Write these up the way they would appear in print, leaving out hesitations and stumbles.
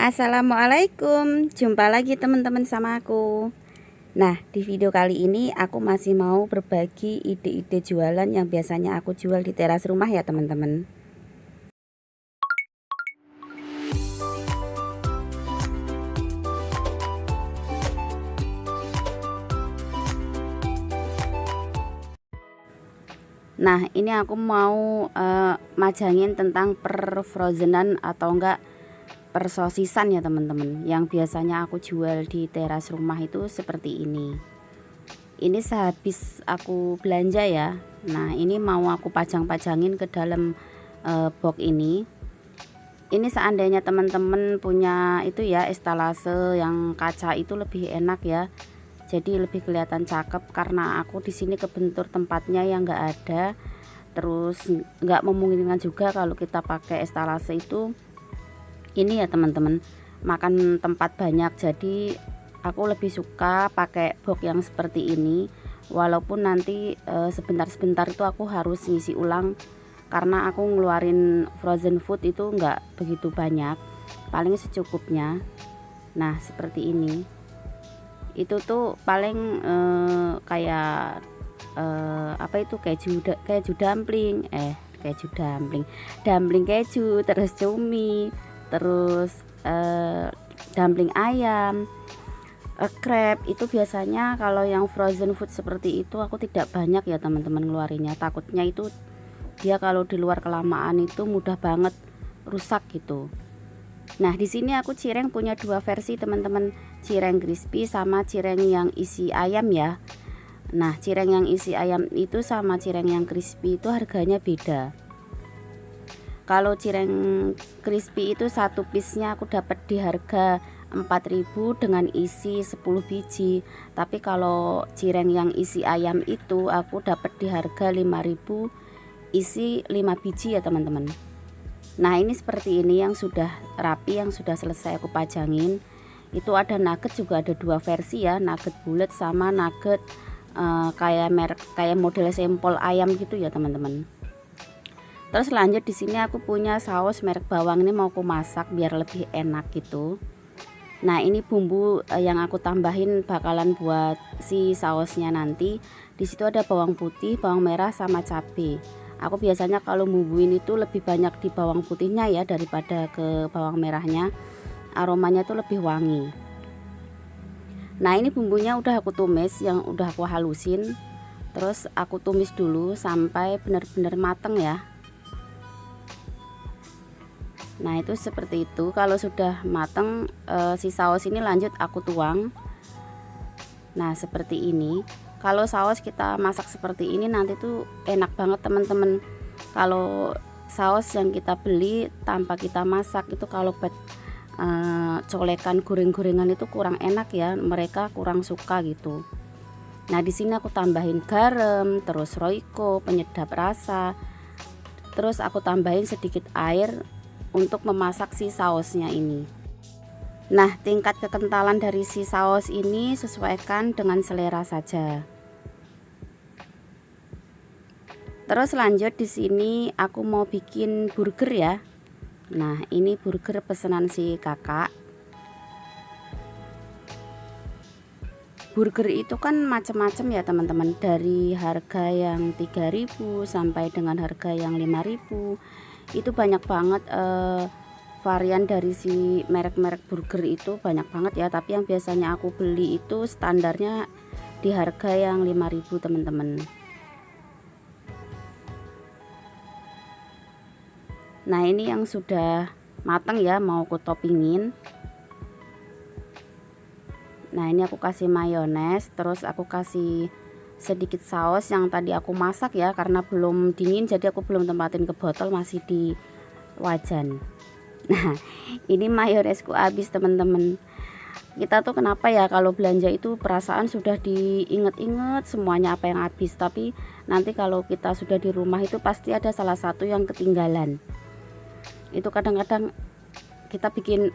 Assalamualaikum, jumpa lagi teman-teman sama aku. Nah, di video kali ini aku masih mau berbagi ide-ide jualan yang biasanya aku jual di teras rumah ya teman-teman. Nah, ini aku mau majangin tentang perfrozenan atau enggak persosisan ya teman-teman. Yang biasanya aku jual di teras rumah itu seperti ini. Ini sehabis aku belanja ya. Nah, ini mau aku pajang-pajangin ke dalam box ini. Ini seandainya teman-teman punya itu ya, estalase yang kaca itu lebih enak ya. Jadi lebih kelihatan cakep, karena aku di sini kebentur tempatnya yang enggak ada. Terus nggak memungkinkan juga kalau kita pakai estalase itu ini ya teman-teman, makan tempat banyak. Jadi aku lebih suka pakai box yang seperti ini, walaupun nanti sebentar-sebentar itu aku harus ngisi ulang karena aku ngeluarin frozen food itu nggak begitu banyak, paling secukupnya. Nah seperti ini, itu tuh paling kayak apa itu, keju dumpling, dumpling keju, terus cumi, terus dumpling ayam, crab. Itu biasanya kalau yang frozen food seperti itu aku tidak banyak ya teman-teman ngeluarinnya, takutnya itu dia kalau di luar kelamaan itu mudah banget rusak gitu. Nah di sini aku cireng punya dua versi teman-teman, cireng crispy sama cireng yang isi ayam ya. Nah cireng yang isi ayam itu sama cireng yang crispy itu harganya beda. Kalau cireng crispy itu satu piece-nya aku dapat di harga 4.000 dengan isi 10 biji. Tapi kalau cireng yang isi ayam itu aku dapat di harga 5.000 isi 5 biji ya teman-teman. Nah ini seperti ini yang sudah rapi, yang sudah selesai aku pajangin. Itu ada nugget juga, ada dua versi ya, nugget bulat sama nugget kayak merek, kayak model sampel ayam gitu ya teman-teman. Terus lanjut di sini aku punya saus merek bawang, ini mau aku masak biar lebih enak gitu. Nah ini bumbu yang aku tambahin bakalan buat si sausnya nanti. Di situ ada bawang putih, bawang merah sama cabai. Aku biasanya kalau bumbuin itu lebih banyak di bawang putihnya ya daripada ke bawang merahnya, aromanya tuh lebih wangi. Nah ini bumbunya udah aku tumis, yang udah aku halusin. Terus aku tumis dulu sampai benar-benar mateng ya. Nah itu seperti itu. Kalau sudah mateng si saus ini lanjut aku tuang. Nah seperti ini. Kalau saus kita masak seperti ini nanti tuh enak banget teman-teman. Kalau saus yang kita beli tanpa kita masak itu, kalau colekan goreng-gorengan itu kurang enak ya, mereka kurang suka gitu. Nah di sini aku tambahin garam, terus royco penyedap rasa, terus aku tambahin sedikit air untuk memasak si sausnya ini. Nah tingkat kekentalan dari si saus ini sesuaikan dengan selera saja. Terus lanjut di sini aku mau bikin burger ya. Nah ini burger pesanan si kakak. Burger itu kan macam-macam ya teman-teman, dari harga yang 3.000 sampai dengan harga yang 5.000. Itu banyak banget varian dari si merek-merek burger itu, banyak banget ya. Tapi yang biasanya aku beli itu standarnya di harga yang 5.000 teman-teman. Nah ini yang sudah matang ya, mau aku toppingin. Nah ini aku kasih mayones, terus aku kasih sedikit saus yang tadi aku masak ya, karena belum dingin jadi aku belum tempatin ke botol, masih di wajan. Nah ini mayonesku habis teman-teman. Kita tuh kenapa ya kalau belanja itu perasaan sudah diinget-inget semuanya apa yang habis, tapi nanti kalau kita sudah di rumah itu pasti ada salah satu yang ketinggalan. Itu kadang-kadang kita bikin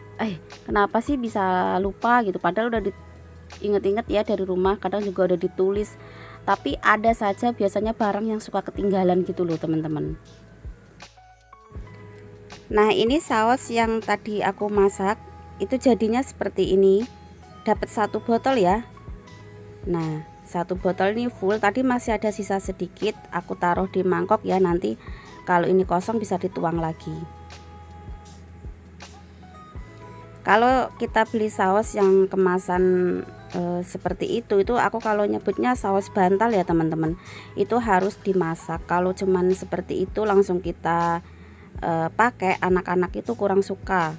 kenapa sih bisa lupa gitu, padahal udah diinget-inget ya dari rumah, kadang juga udah ditulis, tapi ada saja biasanya barang yang suka ketinggalan gitu loh teman-teman. Nah ini saus yang tadi aku masak itu jadinya seperti ini. Dapat 1 botol ya. Nah 1 botol ini full, tadi masih ada sisa sedikit, aku taruh di mangkok ya, nanti kalau ini kosong bisa dituang lagi. Kalau kita beli saus yang kemasan seperti itu aku kalau nyebutnya saus bantal ya teman-teman, itu harus dimasak. Kalau cuman seperti itu langsung kita pakai, anak-anak itu kurang suka.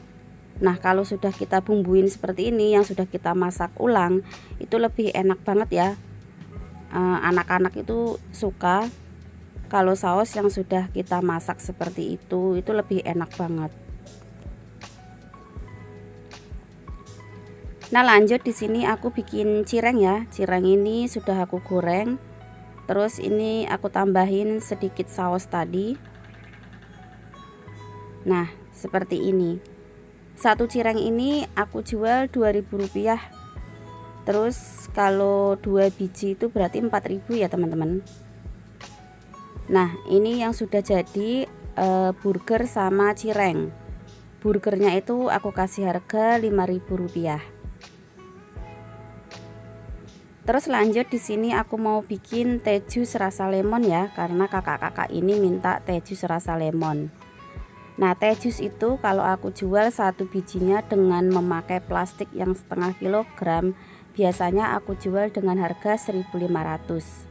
Nah kalau sudah kita bumbuin seperti ini yang sudah kita masak ulang, itu lebih enak banget ya. Anak-anak itu suka kalau saus yang sudah kita masak seperti itu lebih enak banget. Nah lanjut di sini aku bikin cireng ya. Cireng ini sudah aku goreng. Terus ini aku tambahin sedikit saus tadi. Nah seperti ini. 1 cireng ini aku jual Rp2.000. Terus kalau 2 biji itu berarti 4.000 ya teman-teman. Nah ini yang sudah jadi burger sama cireng. Burgernya itu aku kasih harga Rp5.000. Terus lanjut di sini aku mau bikin teh jus rasa lemon ya, karena kakak-kakak ini minta teh jus rasa lemon. Nah teh jus itu kalau aku jual 1 bijinya dengan memakai plastik yang setengah kilogram, biasanya aku jual dengan harga 1.500.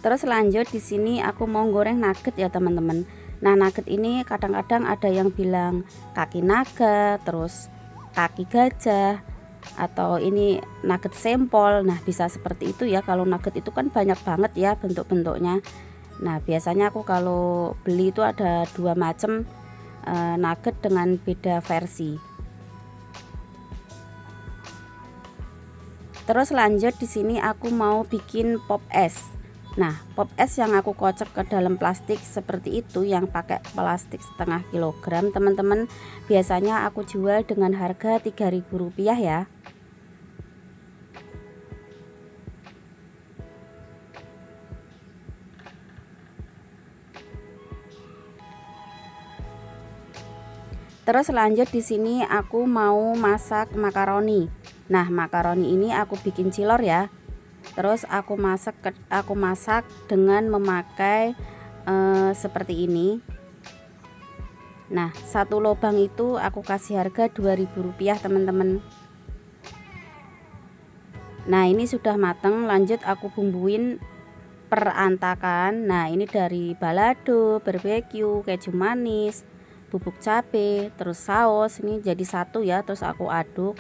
Terus lanjut di sini aku mau goreng nugget ya teman-teman. Nah nugget ini kadang-kadang ada yang bilang kaki naga, terus kaki gajah, atau ini nugget sempol. Nah bisa seperti itu ya. Kalau nugget itu kan banyak banget ya bentuk-bentuknya. Nah biasanya aku kalau beli itu ada 2 macam nugget dengan beda versi. Terus lanjut di sini aku mau bikin pop es. Nah pop es yang aku kocok ke dalam plastik seperti itu, yang pakai plastik setengah kilogram teman-teman, biasanya aku jual dengan harga Rp3.000 ya. Terus lanjut di sini aku mau masak makaroni. Nah makaroni ini aku bikin cilor ya. Terus aku masak dengan memakai seperti ini. Nah 1 lubang itu aku kasih harga Rp2.000 teman-teman. Nah ini sudah matang, lanjut aku bumbuin perantakan. Nah ini dari balado, barbeque, keju manis, bubuk cabe, terus saus, ini jadi satu ya. Terus aku aduk.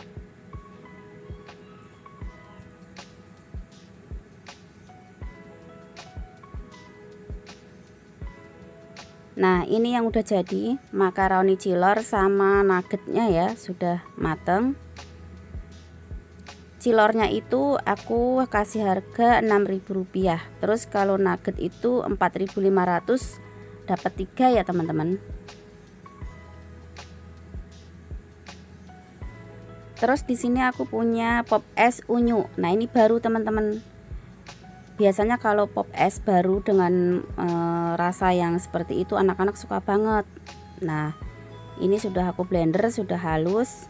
Nah ini yang udah jadi makaroni cilor sama nuggetnya ya, sudah mateng. Cilornya itu aku kasih harga Rp6.000. Terus kalau nugget itu 4.500, dapat 3 ya teman-teman. Terus di sini aku punya pop es unyu. Nah ini baru teman-teman. Biasanya kalau pop es baru dengan rasa yang seperti itu anak-anak suka banget. Nah ini sudah aku blender, sudah halus.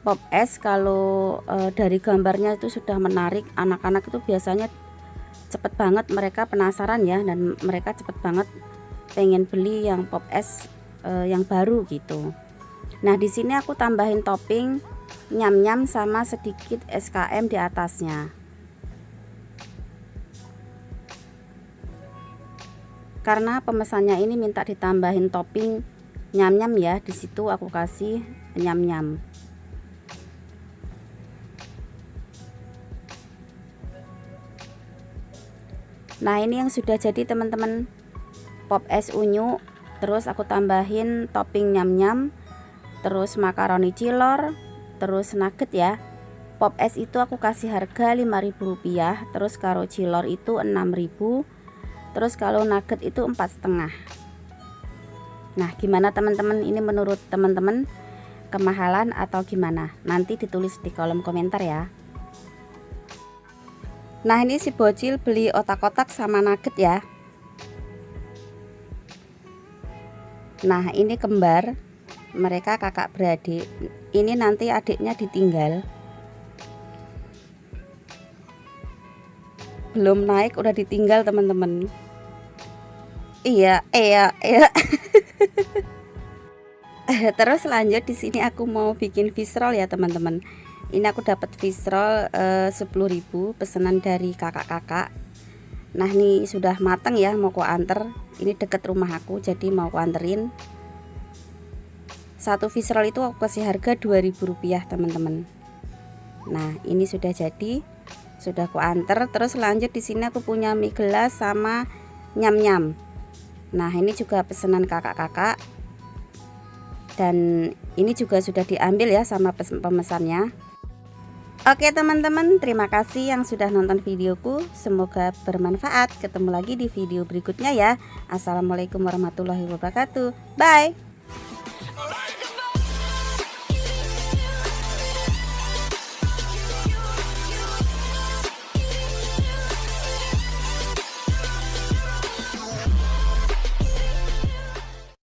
Pop es kalau dari gambarnya itu sudah menarik, anak-anak itu biasanya cepet banget, mereka penasaran ya, dan mereka cepet banget pengen beli yang pop es yang baru gitu. Nah di sini aku tambahin topping nyam-nyam sama sedikit SKM di atasnya. Karena pemesannya ini minta ditambahin topping nyam-nyam ya, di situ aku kasih nyam-nyam. Nah ini yang sudah jadi teman-teman, pop es unyu. Terus aku tambahin topping nyam-nyam, terus makaroni cilor, terus nugget ya. Pop es itu aku kasih harga Rp5.000, terus karo cilor itu 6.000, terus kalau nugget itu 4,5. Nah gimana teman-teman, ini menurut teman-teman kemahalan atau gimana? Nanti ditulis di kolom komentar ya. Nah ini si bocil beli otak-otak sama nugget ya. Nah ini kembar, mereka kakak beradik. Ini nanti adiknya ditinggal, belum naik udah ditinggal teman-teman. Iya. Terus lanjut di sini aku mau bikin fish roll ya teman-teman. Ini aku dapat fish roll 10.000 pesanan dari kakak-kakak. Nah ini sudah matang ya, mau ku anter. Ini deket rumah aku jadi mau ku anterin. Satu fish roll itu aku kasih harga 2.000 rupiah teman-teman. Nah ini sudah jadi, sudah ku anter. Terus lanjut di sini aku punya mie gelas sama nyam-nyam. Nah ini juga pesanan kakak-kakak, dan ini juga sudah diambil ya sama pemesannya. Oke teman-teman, terima kasih yang sudah nonton videoku, semoga bermanfaat. Ketemu lagi di video berikutnya ya. Assalamualaikum warahmatullahi wabarakatuh. Bye.